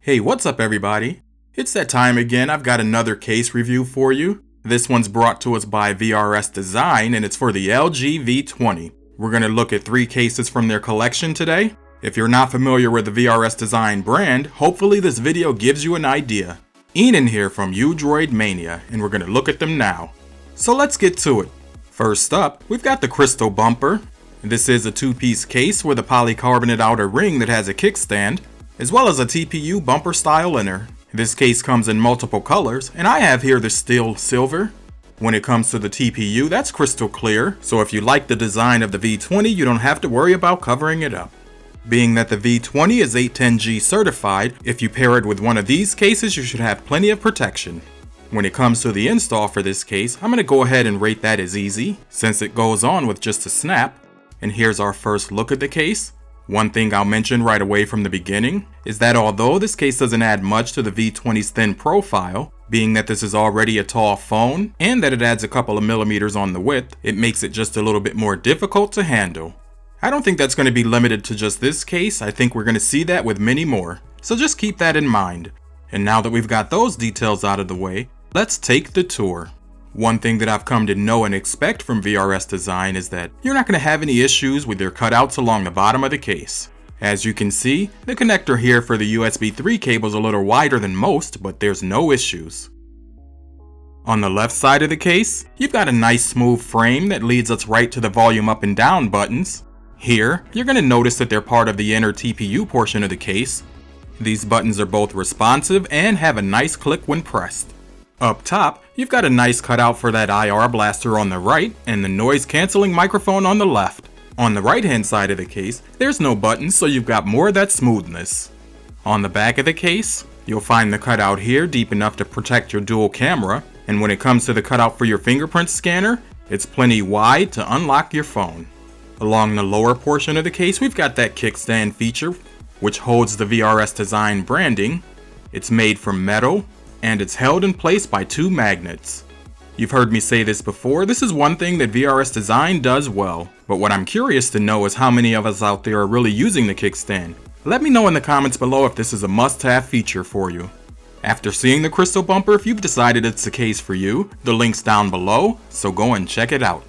Hey, what's up everybody? It's that time again. I've got another case review for you. This one's brought to us by VRS Design and it's for the LG V20. We're going to look at 3 cases from their collection today. If you're not familiar with the VRS Design brand, hopefully this video gives you an idea. Enan here from Udroid Mania, and we're going to look at them now. So let's get to it. First up, we've got the crystal bumper. This is a 2-piece case with a polycarbonate outer ring that has a kickstand, as well as a TPU bumper style inner. This case comes in multiple colors, and I have here the steel silver. When it comes to the TPU, that's crystal clear, so if you like the design of the V20, you don't have to worry about covering it up. Being that the V20 is 810G certified, if you pair it with one of these cases, you should have plenty of protection. When it comes to the install for this case, I'm going to go ahead and rate that as easy, since it goes on with just a snap. And here's our first look at the case. One thing I'll mention right away from the beginning is that although this case doesn't add much to the V20's thin profile, being that this is already a tall phone and that it adds a couple of millimeters on the width, it makes it just a little bit more difficult to handle. I don't think that's going to be limited to just this case. I think we're going to see that with many more. So just keep that in mind. And now that we've got those details out of the way, let's take the tour. One thing that I've come to know and expect from VRS Design is that you're not going to have any issues with your cutouts along the bottom of the case. As you can see, the connector here for the USB 3 cable is a little wider than most, but there's no issues. On the left side of the case, you've got a nice smooth frame that leads us right to the volume up and down buttons. Here, you're going to notice that they're part of the inner TPU portion of the case. These buttons are both responsive and have a nice click when pressed. Up top, you've got a nice cutout for that IR blaster on the right and the noise cancelling microphone on the left. On the right hand side of the case, there's no buttons, so you've got more of that smoothness. On the back of the case, you'll find the cutout here deep enough to protect your dual camera, and when it comes to the cutout for your fingerprint scanner, it's plenty wide to unlock your phone. Along the lower portion of the case, we've got that kickstand feature, which holds the VRS Design branding. It's made from metal, and it's held in place by 2 magnets. You've heard me say this before, this is one thing that VRS Design does well, but what I'm curious to know is how many of us out there are really using the kickstand. Let me know in the comments below if this is a must-have feature for you. After seeing the crystal bumper, if you've decided it's the case for you, the link's down below, so go and check it out.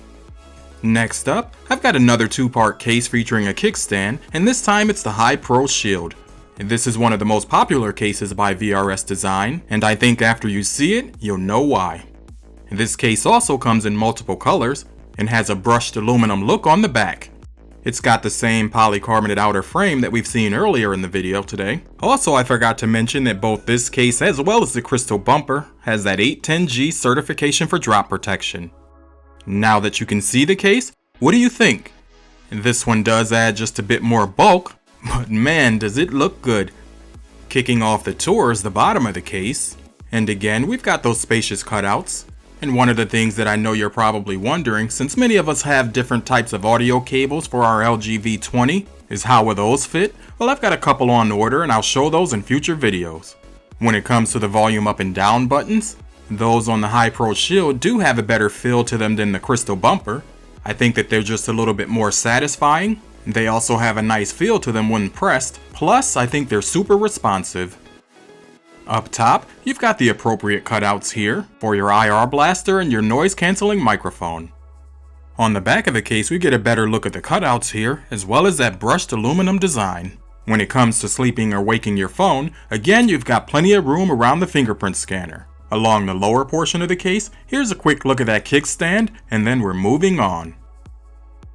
Next up, I've got another 2-part case featuring a kickstand, and this time it's the High Pro Shield. This is one of the most popular cases by VRS Design, and I think after you see it, you'll know why. This case also comes in multiple colors and has a brushed aluminum look on the back. It's got the same polycarbonate outer frame that we've seen earlier in the video today. Also, I forgot to mention that both this case as well as the crystal bumper has that 810G certification for drop protection. Now that you can see the case, what do you think? This one does add just a bit more bulk, but man, does it look good. Kicking off the tour is the bottom of the case. And again, we've got those spacious cutouts. And one of the things that I know you're probably wondering, since many of us have different types of audio cables for our LG V20, is how will those fit? Well, I've got a couple on order and I'll show those in future videos. When it comes to the volume up and down buttons, those on the High Pro Shield do have a better feel to them than the crystal bumper. I think that they're just a little bit more satisfying. They also have a nice feel to them when pressed, plus I think they're super responsive. Up top, you've got the appropriate cutouts here for your IR blaster and your noise cancelling microphone. On the back of the case, we get a better look at the cutouts here, as well as that brushed aluminum design. When it comes to sleeping or waking your phone, again you've got plenty of room around the fingerprint scanner. Along the lower portion of the case, here's a quick look at that kickstand, and then we're moving on.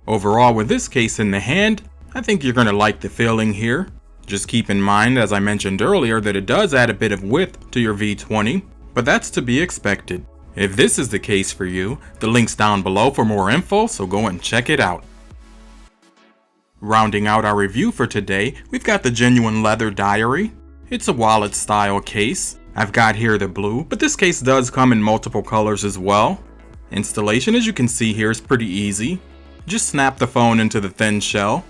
Overall, with this case in the hand, I think you're going to like the feeling here. Just keep in mind, as I mentioned earlier, that it does add a bit of width to your V20, but that's to be expected. If this is the case for you, the link's down below for more info, so go and check it out. Rounding out our review for today, we've got the genuine leather diary. It's a wallet style case. I've got here the blue, but this case does come in multiple colors as well. Installation, as you can see here, is pretty easy. Just snap the phone into the thin shell.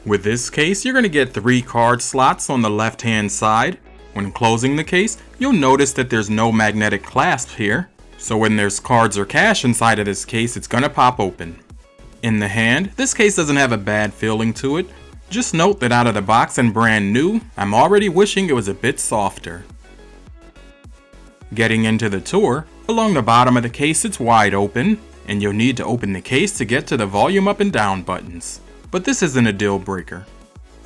With this case, you're going to get 3 card slots on the left hand side. When closing the case, you'll notice that there's no magnetic clasp here. So when there's cards or cash inside of this case, it's going to pop open. In the hand, this case doesn't have a bad feeling to it. Just note that out of the box and brand new, I'm already wishing it was a bit softer. Getting into the tour, along the bottom of the case it's wide open, and you'll need to open the case to get to the volume up and down buttons. But this isn't a deal breaker.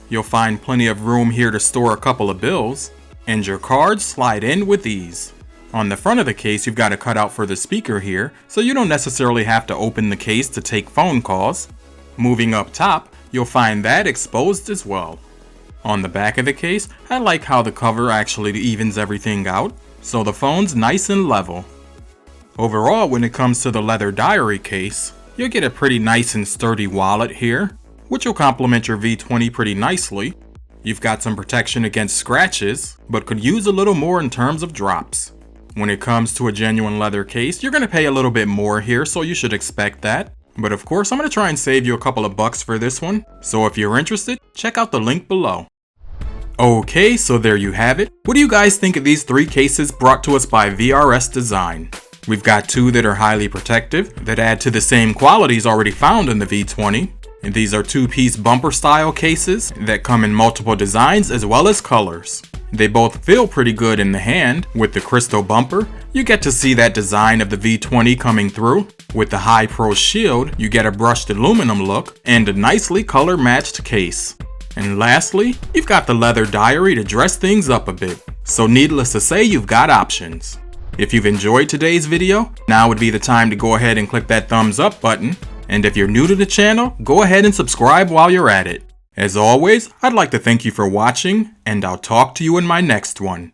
You'll find plenty of room here to store a couple of bills, and your cards slide in with ease. On the front of the case you've got a cutout for the speaker here, so you don't necessarily have to open the case to take phone calls. Moving up top, you'll find that exposed as well. On the back of the case, I like how the cover actually evens everything out, so the phone's nice and level. Overall, when it comes to the leather diary case, you'll get a pretty nice and sturdy wallet here, which will complement your V20 pretty nicely. You've got some protection against scratches, but could use a little more in terms of drops. When it comes to a genuine leather case, you're going to pay a little bit more here, so you should expect that. But of course, I'm going to try and save you a couple of bucks for this one, so if you're interested, check out the link below. Okay, so there you have it. What do you guys think of these 3 cases brought to us by VRS Design? We've got 2 that are highly protective, that add to the same qualities already found in the V20. And these are 2-piece bumper style cases that come in multiple designs as well as colors. They both feel pretty good in the hand. With the crystal bumper, you get to see that design of the V20 coming through. With the high pro shield, you get a brushed aluminum look and a nicely color matched case. And lastly, you've got the leather diary to dress things up a bit. So needless to say, you've got options. If you've enjoyed today's video, now would be the time to go ahead and click that thumbs up button. And if you're new to the channel, go ahead and subscribe while you're at it. As always, I'd like to thank you for watching, and I'll talk to you in my next one.